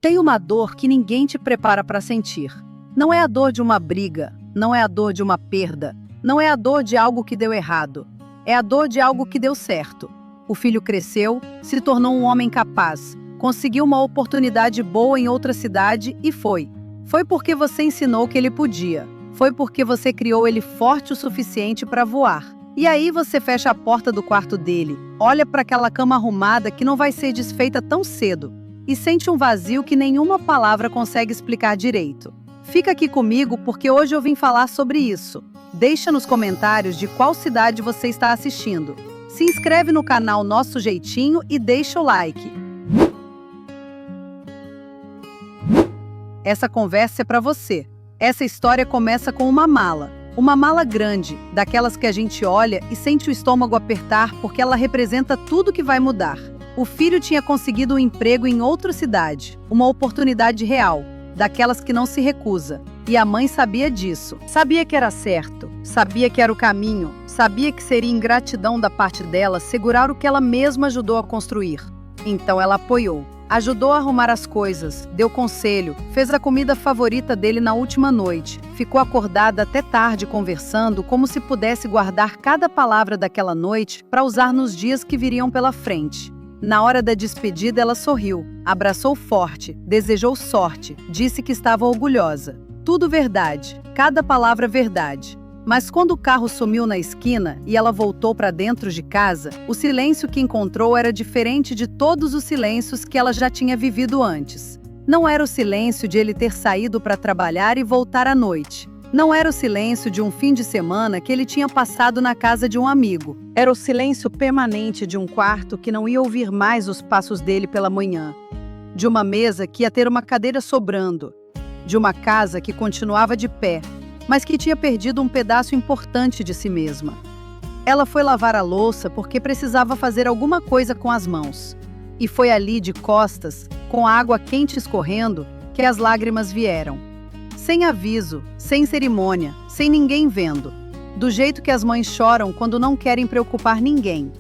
Tem uma dor que ninguém te prepara para sentir. Não é a dor de uma briga, não é a dor de uma perda, não é a dor de algo que deu errado. É a dor de algo que deu certo. O filho cresceu, se tornou um homem capaz, conseguiu uma oportunidade boa em outra cidade e foi. Foi porque você ensinou que ele podia. Foi porque você criou ele forte o suficiente para voar. E aí você fecha a porta do quarto dele, olha para aquela cama arrumada que não vai ser desfeita tão cedo e sente um vazio que nenhuma palavra consegue explicar direito. Fica aqui comigo porque hoje eu vim falar sobre isso. Deixa nos comentários de qual cidade você está assistindo. Se inscreve no canal Nosso Jeitinho e deixa o like. Essa conversa é para você. Essa história começa com uma mala. Uma mala grande, daquelas que a gente olha e sente o estômago apertar porque ela representa tudo que vai mudar. O filho tinha conseguido um emprego em outra cidade, uma oportunidade real, daquelas que não se recusa. E a mãe sabia disso. Sabia que era certo, sabia que era o caminho, sabia que seria ingratidão da parte dela segurar o que ela mesma ajudou a construir. Então ela apoiou. Ajudou a arrumar as coisas, deu conselho, fez a comida favorita dele na última noite, ficou acordada até tarde conversando como se pudesse guardar cada palavra daquela noite para usar nos dias que viriam pela frente. Na hora da despedida ela sorriu, abraçou forte, desejou sorte, disse que estava orgulhosa. Tudo verdade, cada palavra verdade. Mas quando o carro sumiu na esquina e ela voltou para dentro de casa, o silêncio que encontrou era diferente de todos os silêncios que ela já tinha vivido antes. Não era o silêncio de ele ter saído para trabalhar e voltar à noite. Não era o silêncio de um fim de semana que ele tinha passado na casa de um amigo. Era o silêncio permanente de um quarto que não ia ouvir mais os passos dele pela manhã. De uma mesa que ia ter uma cadeira sobrando. De uma casa que continuava de pé, mas que tinha perdido um pedaço importante de si mesma. Ela foi lavar a louça porque precisava fazer alguma coisa com as mãos. E foi ali, de costas, com a água quente escorrendo, que as lágrimas vieram. Sem aviso, sem cerimônia, sem ninguém vendo. Do jeito que as mães choram quando não querem preocupar ninguém.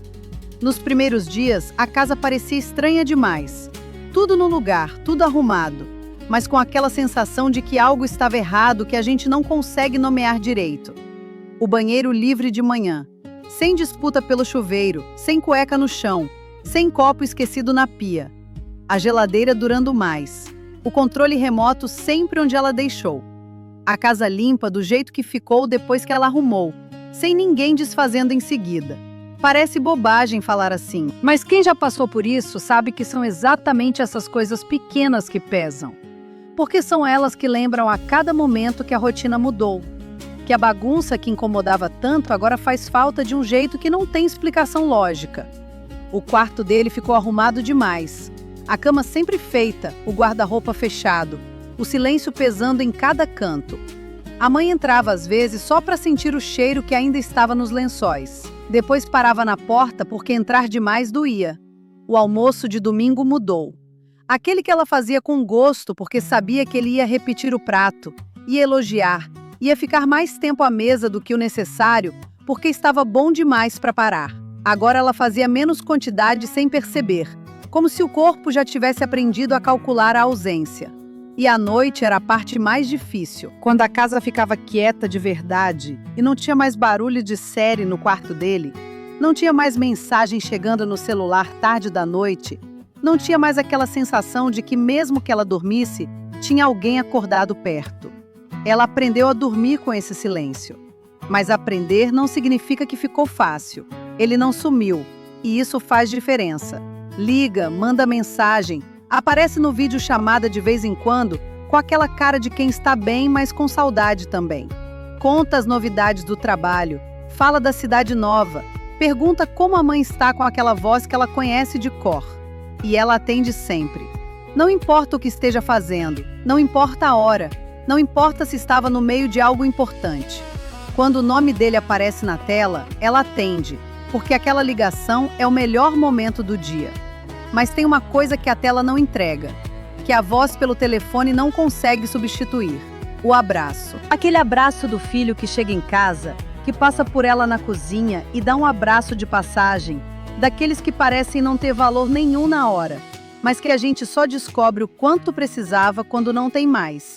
Nos primeiros dias, a casa parecia estranha demais. Tudo no lugar, tudo arrumado. Mas com aquela sensação de que algo estava errado que a gente não consegue nomear direito. O banheiro livre de manhã, sem disputa pelo chuveiro, sem cueca no chão, sem copo esquecido na pia. A geladeira durando mais. O controle remoto sempre onde ela deixou. A casa limpa do jeito que ficou depois que ela arrumou, sem ninguém desfazendo em seguida. Parece bobagem falar assim, mas quem já passou por isso sabe que são exatamente essas coisas pequenas que pesam. Porque são elas que lembram a cada momento que a rotina mudou. Que a bagunça que incomodava tanto agora faz falta de um jeito que não tem explicação lógica. O quarto dele ficou arrumado demais. A cama sempre feita, o guarda-roupa fechado, o silêncio pesando em cada canto. A mãe entrava às vezes só para sentir o cheiro que ainda estava nos lençóis. Depois parava na porta porque entrar demais doía. O almoço de domingo mudou. Aquele que ela fazia com gosto porque sabia que ele ia repetir o prato, ia elogiar, ia ficar mais tempo à mesa do que o necessário porque estava bom demais para parar. Agora ela fazia menos quantidade sem perceber, como se o corpo já tivesse aprendido a calcular a ausência. E a noite era a parte mais difícil, quando a casa ficava quieta de verdade e não tinha mais barulho de série no quarto dele, não tinha mais mensagem chegando no celular tarde da noite, não tinha mais aquela sensação de que mesmo que ela dormisse, tinha alguém acordado perto. Ela aprendeu a dormir com esse silêncio. Mas aprender não significa que ficou fácil. Ele não sumiu, e isso faz diferença. Liga, manda mensagem, aparece no vídeo chamada de vez em quando, com aquela cara de quem está bem, mas com saudade também. Conta as novidades do trabalho, fala da cidade nova, pergunta como a mãe está com aquela voz que ela conhece de cor. E ela atende sempre. Não importa o que esteja fazendo, não importa a hora, não importa se estava no meio de algo importante. Quando o nome dele aparece na tela, ela atende, porque aquela ligação é o melhor momento do dia. Mas tem uma coisa que a tela não entrega, que a voz pelo telefone não consegue substituir: o abraço. Aquele abraço do filho que chega em casa, que passa por ela na cozinha e dá um abraço de passagem, daqueles que parecem não ter valor nenhum na hora, mas que a gente só descobre o quanto precisava quando não tem mais.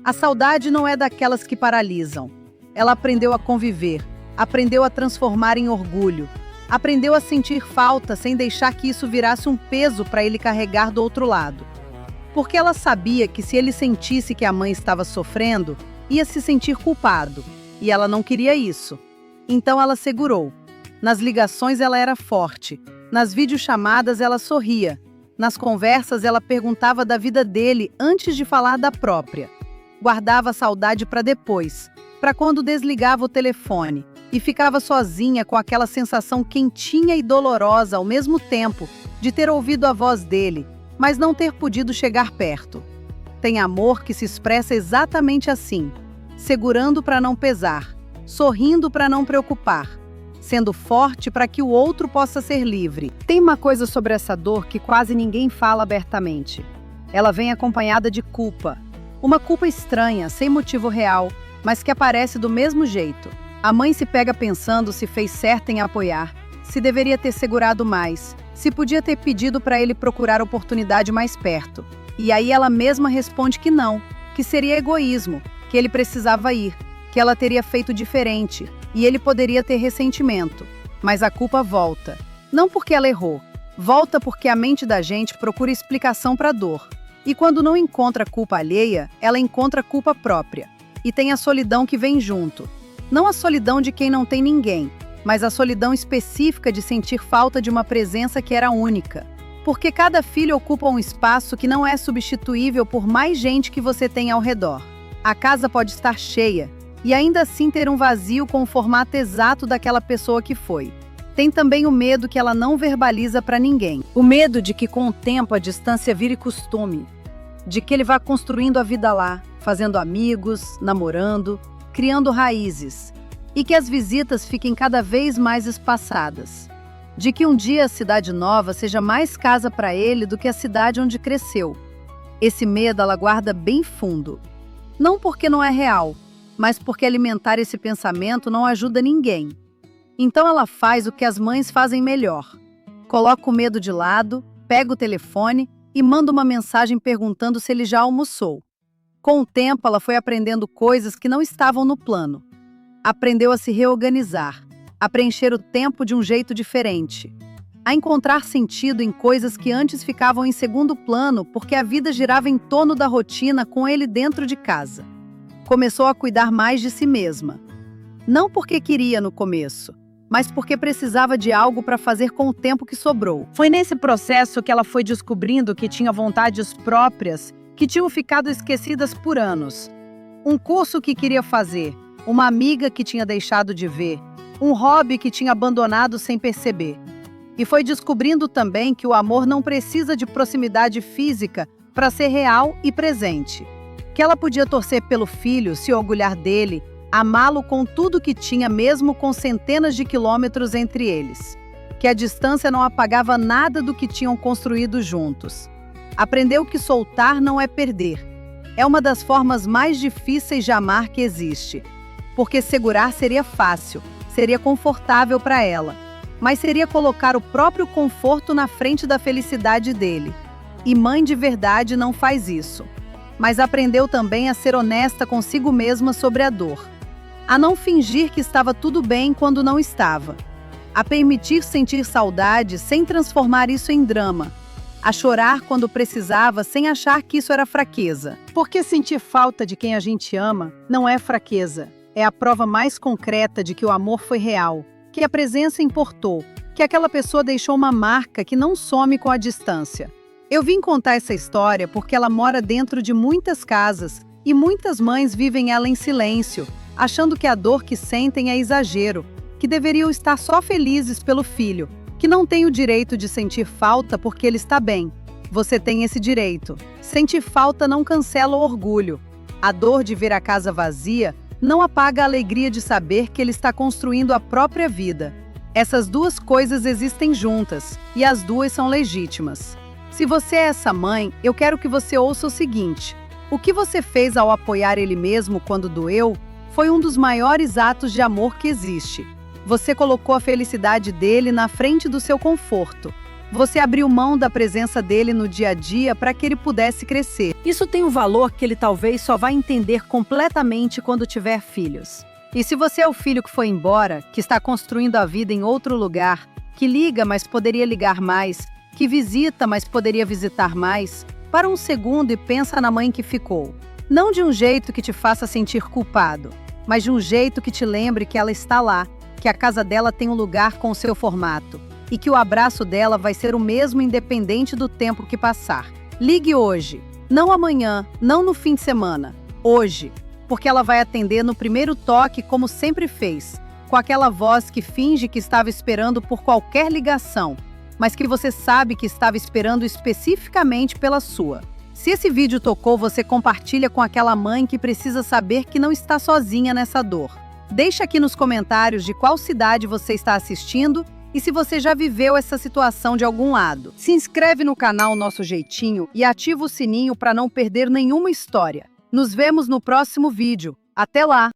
A saudade não é daquelas que paralisam. Ela aprendeu a conviver, aprendeu a transformar em orgulho, aprendeu a sentir falta sem deixar que isso virasse um peso para ele carregar do outro lado. Porque ela sabia que se ele sentisse que a mãe estava sofrendo, ia se sentir culpado, e ela não queria isso. Então ela segurou. Nas ligações ela era forte, nas videochamadas ela sorria, nas conversas ela perguntava da vida dele antes de falar da própria. Guardava a saudade para depois, para quando desligava o telefone, e ficava sozinha com aquela sensação quentinha e dolorosa ao mesmo tempo de ter ouvido a voz dele, mas não ter podido chegar perto. Tem amor que se expressa exatamente assim, segurando para não pesar, sorrindo para não preocupar, sendo forte para que o outro possa ser livre. Tem uma coisa sobre essa dor que quase ninguém fala abertamente. Ela vem acompanhada de culpa. Uma culpa estranha, sem motivo real, mas que aparece do mesmo jeito. A mãe se pega pensando se fez certo em apoiar, se deveria ter segurado mais, se podia ter pedido para ele procurar oportunidade mais perto. E aí ela mesma responde que não, que seria egoísmo, que ele precisava ir, que ela teria feito diferente, e ele poderia ter ressentimento. Mas a culpa volta. Não porque ela errou, volta porque a mente da gente procura explicação para a dor. E quando não encontra culpa alheia, ela encontra culpa própria. E tem a solidão que vem junto. Não a solidão de quem não tem ninguém, mas a solidão específica de sentir falta de uma presença que era única. Porque cada filho ocupa um espaço que não é substituível por mais gente que você tem ao redor. A casa pode estar cheia, e ainda assim ter um vazio com o formato exato daquela pessoa que foi. Tem também o medo que ela não verbaliza para ninguém. O medo de que com o tempo a distância vire costume. De que ele vá construindo a vida lá, fazendo amigos, namorando, criando raízes. E que as visitas fiquem cada vez mais espaçadas. De que um dia a cidade nova seja mais casa para ele do que a cidade onde cresceu. Esse medo ela guarda bem fundo. Não porque não é real, mas porque alimentar esse pensamento não ajuda ninguém. Então ela faz o que as mães fazem melhor. Coloca o medo de lado, pega o telefone e manda uma mensagem perguntando se ele já almoçou. Com o tempo ela foi aprendendo coisas que não estavam no plano. Aprendeu a se reorganizar, a preencher o tempo de um jeito diferente, a encontrar sentido em coisas que antes ficavam em segundo plano porque a vida girava em torno da rotina com ele dentro de casa. Começou a cuidar mais de si mesma. Não porque queria no começo, mas porque precisava de algo para fazer com o tempo que sobrou. Foi nesse processo que ela foi descobrindo que tinha vontades próprias que tinham ficado esquecidas por anos. Um curso que queria fazer, uma amiga que tinha deixado de ver, um hobby que tinha abandonado sem perceber. E foi descobrindo também que o amor não precisa de proximidade física para ser real e presente. Que ela podia torcer pelo filho, se orgulhar dele, amá-lo com tudo que tinha mesmo com centenas de quilômetros entre eles. Que a distância não apagava nada do que tinham construído juntos. Aprendeu que soltar não é perder. É uma das formas mais difíceis de amar que existe. Porque segurar seria fácil, seria confortável para ela, mas seria colocar o próprio conforto na frente da felicidade dele. E mãe de verdade não faz isso. Mas aprendeu também a ser honesta consigo mesma sobre a dor. A não fingir que estava tudo bem quando não estava. A permitir sentir saudade sem transformar isso em drama. A chorar quando precisava sem achar que isso era fraqueza. Porque sentir falta de quem a gente ama não é fraqueza. É a prova mais concreta de que o amor foi real, que a presença importou, que aquela pessoa deixou uma marca que não some com a distância. Eu vim contar essa história porque ela mora dentro de muitas casas e muitas mães vivem ela em silêncio, achando que a dor que sentem é exagero, que deveriam estar só felizes pelo filho, que não tem o direito de sentir falta porque ele está bem. Você tem esse direito. Sentir falta não cancela o orgulho. A dor de ver a casa vazia não apaga a alegria de saber que ele está construindo a própria vida. Essas duas coisas existem juntas, e as duas são legítimas. Se você é essa mãe, eu quero que você ouça o seguinte: o que você fez ao apoiar ele mesmo quando doeu foi um dos maiores atos de amor que existe. Você colocou a felicidade dele na frente do seu conforto. Você abriu mão da presença dele no dia a dia para que ele pudesse crescer. Isso tem um valor que ele talvez só vai entender completamente quando tiver filhos. E se você é o filho que foi embora, que está construindo a vida em outro lugar, que liga, mas poderia ligar mais, que visita, mas poderia visitar mais, para um segundo e pensa na mãe que ficou. Não de um jeito que te faça sentir culpado, mas de um jeito que te lembre que ela está lá, que a casa dela tem um lugar com o seu formato e que o abraço dela vai ser o mesmo independente do tempo que passar. Ligue hoje, não amanhã, não no fim de semana, hoje, porque ela vai atender no primeiro toque como sempre fez, com aquela voz que finge que estava esperando por qualquer ligação, mas que você sabe que estava esperando especificamente pela sua. Se esse vídeo tocou, você compartilha com aquela mãe que precisa saber que não está sozinha nessa dor. Deixa aqui nos comentários de qual cidade você está assistindo e se você já viveu essa situação de algum lado. Se inscreve no canal Nosso Jeitinho e ativa o sininho para não perder nenhuma história. Nos vemos no próximo vídeo. Até lá!